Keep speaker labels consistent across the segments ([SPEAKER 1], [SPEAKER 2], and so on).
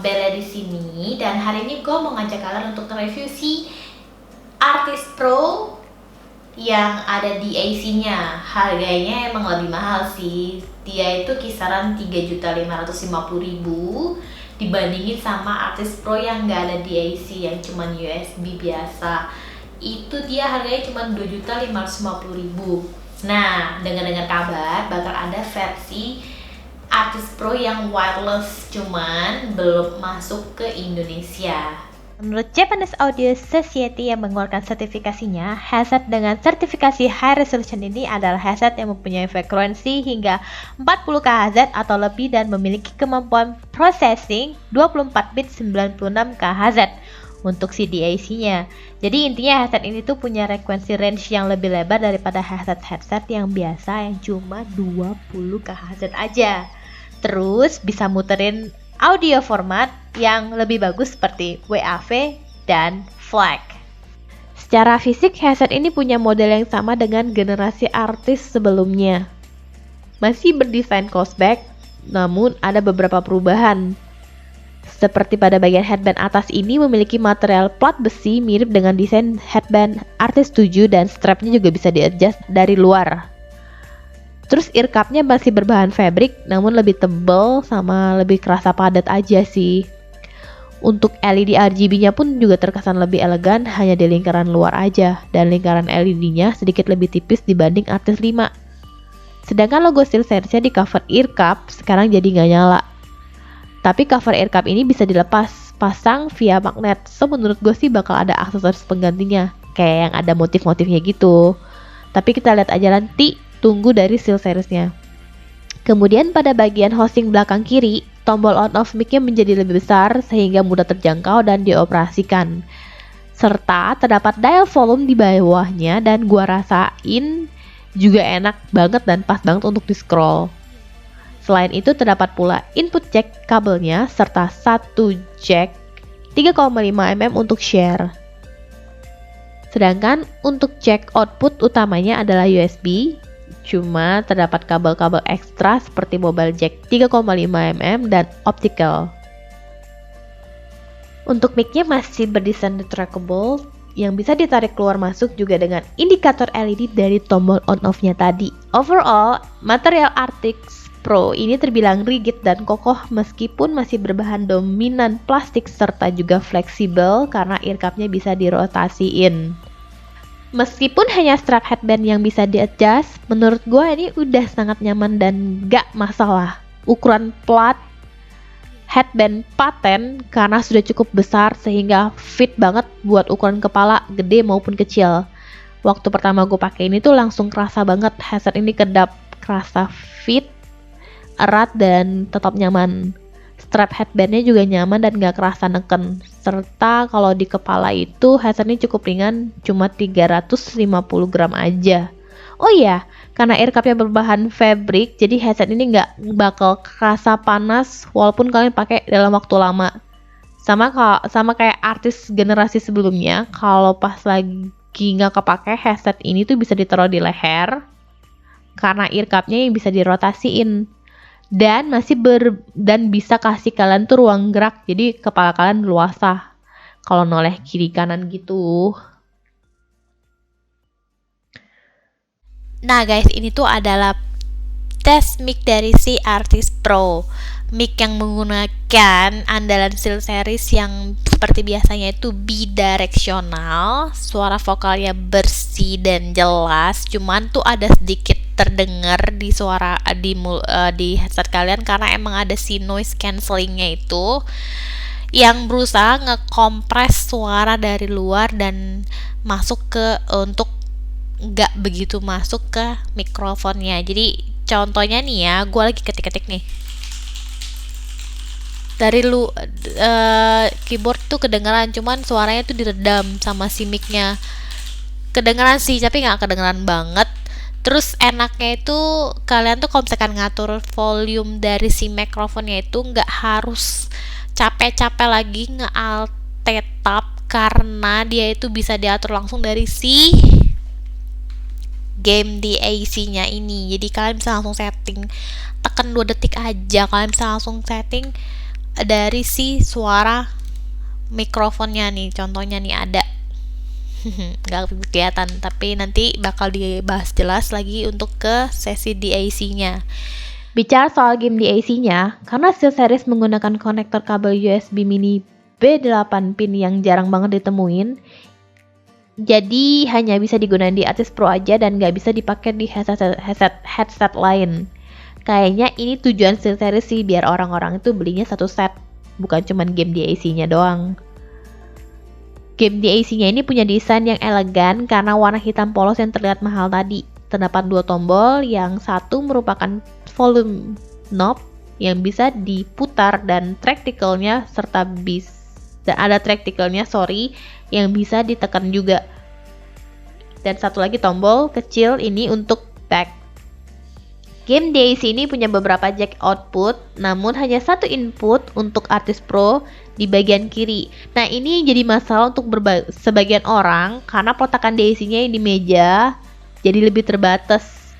[SPEAKER 1] Bella di sini, dan hari ini gue mau ngajak kalian untuk nge-review si Artis Pro yang ada di AC-nya. Harganya emang lebih mahal sih. Dia itu kisaran 3.550.000 dibandingin sama Artis Pro yang nggak ada di AC, yang cuman USB biasa. Itu dia harganya cuma 2.550.000. Nah, dengar-dengar kabar bakal ada versi Artis Pro yang wireless, cuman belum masuk ke Indonesia.
[SPEAKER 2] Menurut Japanese Audio Society yang mengeluarkan sertifikasinya, headset dengan sertifikasi high resolution ini adalah headset yang mempunyai frekuensi hingga 40 kHz atau lebih dan memiliki kemampuan processing 24 bit 96 kHz untuk si DAC-nya. Jadi intinya headset ini tuh punya frekuensi range yang lebih lebar daripada headset yang biasa yang cuma 20 kHz aja. Terus bisa muterin audio format yang lebih bagus seperti WAV dan FLAC. Secara fisik, headset ini punya model yang sama dengan generasi artis sebelumnya. Masih berdesain cosback, namun ada beberapa perubahan. Seperti pada bagian headband atas ini memiliki material plat besi mirip dengan desain headband Artis 7 dan strapnya juga bisa di-adjust dari luar. Terus ear cup-nya masih berbahan fabric namun lebih tebal sama lebih kerasa padat aja sih. Untuk LED RGB-nya pun juga terkesan lebih elegan hanya di lingkaran luar aja dan lingkaran LED-nya sedikit lebih tipis dibanding Artis 5. Sedangkan logo SteelSeries-nya di cover ear cup sekarang jadi nggak nyala. Tapi cover ear cup ini bisa dilepas pasang via magnet. So menurut gue sih bakal ada aksesoris penggantinya kayak yang ada motif-motifnya gitu. Tapi kita lihat aja nanti, tunggu dari SteelSeries-nya. Kemudian pada bagian housing belakang kiri, tombol on-off mic-nya menjadi lebih besar sehingga mudah terjangkau dan dioperasikan. Serta terdapat dial volume di bawahnya dan gua rasain juga enak banget dan pas banget untuk di-scroll. Selain itu terdapat pula input jack kabelnya serta satu jack 3,5 mm untuk share. Sedangkan untuk jack output utamanya adalah USB. Cuma terdapat kabel-kabel ekstra seperti mobile jack 3,5 mm dan optical. Untuk mic-nya masih berdesain retractable yang bisa ditarik keluar masuk juga dengan indikator LED dari tombol on-off-nya tadi. Overall, material Artis Pro ini terbilang rigid dan kokoh meskipun masih berbahan dominan plastik serta juga fleksibel karena ear cup-nya bisa dirotasiin. Meskipun hanya strap headband yang bisa di-adjust, menurut gue ini udah sangat nyaman dan gak masalah. Ukuran plat headband paten karena sudah cukup besar sehingga fit banget buat ukuran kepala gede maupun kecil. Waktu pertama gue pakai ini tuh langsung kerasa banget headset ini kedap, kerasa fit, erat dan tetap nyaman. Strap headbandnya juga nyaman dan gak kerasa neken. Serta kalau di kepala itu headsetnya cukup ringan, cuma 350 gram aja. Oh iya, karena ear cup-nya berbahan fabric, jadi headset ini gak bakal kerasa panas walaupun kalian pakai dalam waktu lama. Sama kayak artis generasi sebelumnya, kalau pas lagi gak kepake headset ini tuh bisa ditaruh di leher karena ear cup-nya yang bisa dirotasiin. Dan dan bisa kasih kalian tuh ruang gerak, jadi kepala kalian luasa kalau noleh kiri kanan gitu.
[SPEAKER 1] Nah guys, ini tuh adalah tes mic dari si Artis Pro. Mic yang menggunakan andalan SteelSeries yang seperti biasanya itu bidireksional, suara vokalnya bersih dan jelas, cuman tuh ada sedikit terdengar di suara di headset kalian karena emang ada si noise cancellingnya itu yang berusaha ngekompres suara dari luar dan masuk ke untuk nggak begitu masuk ke mikrofonnya. Jadi contohnya nih ya, gue lagi ketik-ketik nih dari keyboard tuh kedengeran, cuman suaranya tuh diredam sama si mic-nya. Kedengeran sih tapi nggak kedengeran banget. Terus enaknya itu kalian tuh kalau misalkan ngatur volume dari si mikrofonnya itu nggak harus capek-capek lagi nge-alt tab karena dia itu bisa diatur langsung dari si game di AC-nya ini. Jadi kalian bisa langsung setting, tekan 2 detik aja kalian bisa langsung setting dari si suara mikrofonnya nih. Contohnya nih ada nggak kelihatan, tapi nanti bakal dibahas jelas lagi untuk ke sesi DAC-nya.
[SPEAKER 2] Bicara soal game DAC-nya, karena SteelSeries menggunakan konektor kabel USB mini B8 pin yang jarang banget ditemuin, jadi hanya bisa digunakan di Artis Pro aja dan nggak bisa dipakai di headset lain. Kayaknya ini tujuan SteelSeries sih, biar orang-orang itu belinya satu set, bukan cuma game DAC-nya doang. Game DAC-nya ini punya desain yang elegan karena warna hitam polos yang terlihat mahal tadi. Terdapat dua tombol, yang satu merupakan volume knob yang bisa diputar dan tractical-nya ada tractical-nya yang bisa ditekan juga. Dan satu lagi tombol kecil ini untuk back. Game DAC ini punya beberapa jack output, namun hanya satu input untuk Artis Pro di bagian kiri. Nah, ini yang jadi masalah untuk sebagian orang karena peletakan DAC-nya di meja jadi lebih terbatas.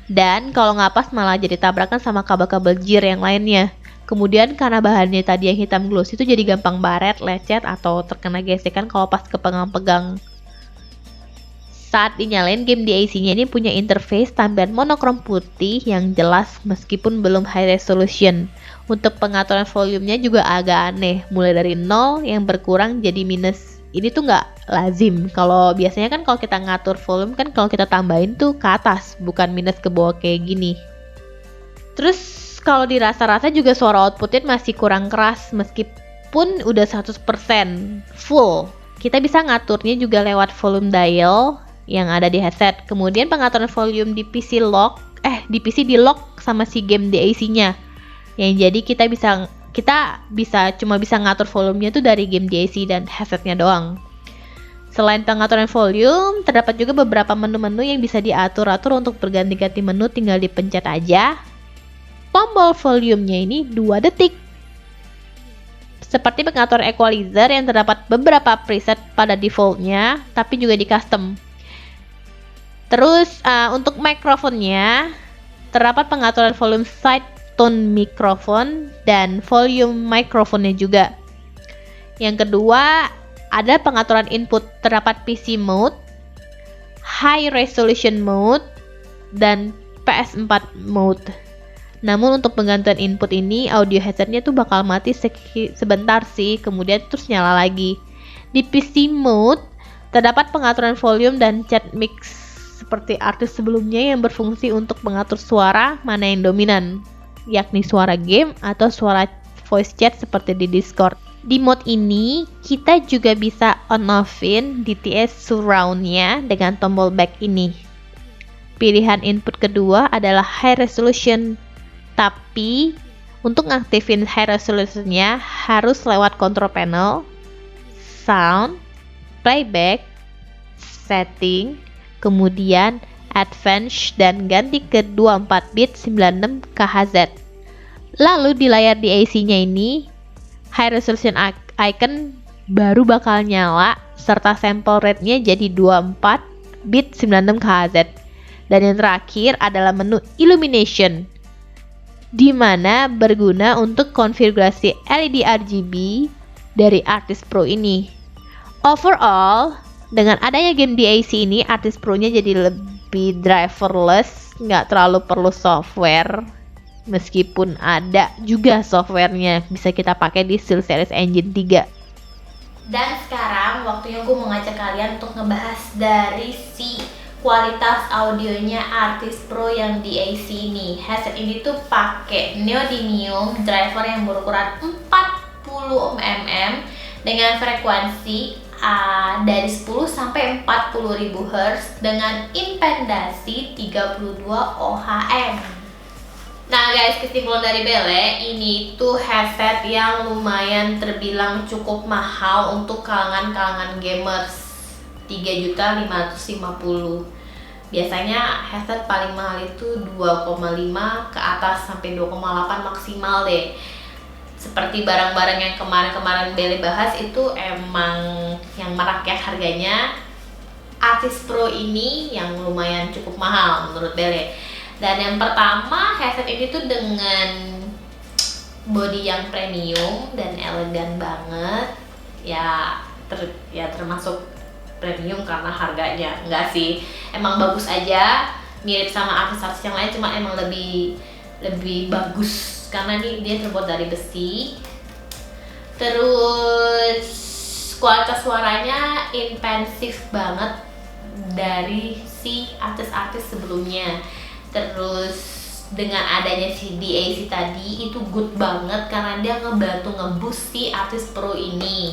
[SPEAKER 2] Dan kalau nggak pas malah jadi tabrakan sama kabel-kabel jir yang lainnya. Kemudian karena bahannya tadi yang hitam glossy itu jadi gampang baret, lecet, atau terkena gesekan kalau pas kepegang-pegang. Saat dinyalain, game DAC-nya ini punya interface tampilan monokrom putih yang jelas meskipun belum high resolution. Untuk pengaturan volumenya juga agak aneh, mulai dari 0 yang berkurang jadi minus. Ini tuh nggak lazim. Kalau biasanya kan kalau kita ngatur volume kan kalau kita tambahin tuh ke atas, bukan minus ke bawah kayak gini. Terus kalau dirasa-rasa juga suara outputnya masih kurang keras meskipun udah 100% full. Kita bisa ngaturnya juga lewat volume dial yang ada di headset. Kemudian pengaturan volume di PC di lock sama si game DAC-nya. Yang jadi kita cuma bisa ngatur volumenya tuh dari game DAC dan headsetnya doang. Selain pengaturan volume, terdapat juga beberapa menu-menu yang bisa diatur-atur untuk berganti-ganti menu, tinggal dipencet aja. Tombol volumenya ini 2 detik. Seperti pengaturan equalizer yang terdapat beberapa preset pada defaultnya, tapi juga di custom. Terus untuk mikrofonnya terdapat pengaturan volume side tone mikrofon dan volume mikrofonnya juga. Yang kedua ada pengaturan input, terdapat PC mode, high resolution mode, dan PS4 mode. Namun untuk penggantian input ini audio headsetnya tuh bakal mati sebentar sih, kemudian terus nyala lagi. Di PC mode terdapat pengaturan volume dan chat mix seperti artis sebelumnya yang berfungsi untuk mengatur suara mana yang dominan, yakni suara game atau suara voice chat seperti di Discord. Di mode ini, kita juga bisa on-offin DTS surround-nya dengan tombol back ini. Pilihan input kedua adalah high resolution, tapi untuk ngaktifin high resolution-nya harus lewat control panel, sound, playback, setting, kemudian advance dan ganti ke 24 bit 96 kHz. Lalu di layar DAC-nya ini, high resolution icon baru bakal nyala serta sample rate-nya jadi 24 bit 96 kHz. Dan yang terakhir adalah menu illumination, di mana berguna untuk konfigurasi LED RGB dari Artis Pro ini. Overall, dengan adanya game DAC ini, Artis Pro-nya jadi lebih driverless, nggak terlalu perlu software. Meskipun ada juga softwarenya, bisa kita pakai di SteelSeries Engine 3.
[SPEAKER 1] Dan sekarang waktunya gue mau ngajak kalian untuk ngebahas dari si kualitas audionya Artis Pro yang DAC ini. Headset ini tuh pakai neodymium driver yang berukuran 40 mm dengan frekuensi dari 10 sampai 40.000 Hz dengan impedasi 32 ohm. Nah guys, kesimpulan dari Bele, ini tuh headset yang lumayan terbilang cukup mahal untuk kalangan gamers, 3.550.000. Biasanya headset paling mahal itu 2,5 ke atas sampai 2,8 maksimal deh. Seperti barang-barang yang kemarin-kemarin Bele bahas itu emang yang merakyat harganya. Artis Pro ini yang lumayan cukup mahal menurut Bele. Dan yang pertama, headset ini tuh dengan body yang premium dan elegan banget. Ya, termasuk premium karena harganya. Enggak sih, emang bagus aja, mirip sama artis-artis yang lain, cuma emang lebih bagus karena dia terbuat dari besi. Terus kualitas suaranya intensif banget dari si artis-artis sebelumnya. Terus dengan adanya si DAC tadi itu good banget karena dia ngebantu ngeboost si Artis Pro ini.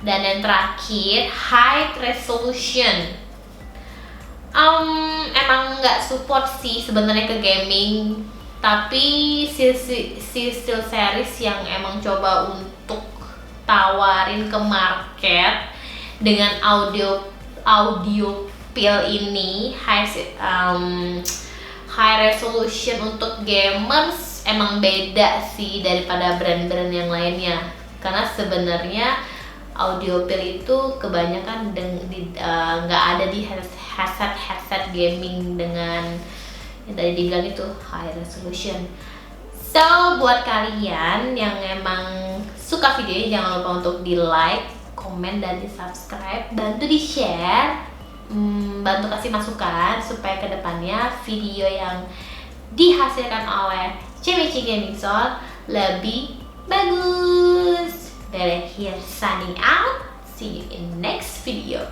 [SPEAKER 1] Dan yang terakhir, high resolution. Emang nggak support sih sebenarnya ke gaming, tapi si SteelSeries yang emang coba untuk tawarin ke market dengan audio pil ini high resolution untuk gamers emang beda sih daripada brand-brand yang lainnya, karena sebenarnya audio pil itu kebanyakan nggak ada di headset gaming dengan yang tadi dibilang itu high resolution. So buat kalian yang emang suka videonya, jangan lupa untuk di like, komen, dan di subscribe, bantu di share, bantu kasih masukan supaya kedepannya video yang dihasilkan oleh Cemici Gaming Zone lebih bagus. Dari here signing out, see you in next video.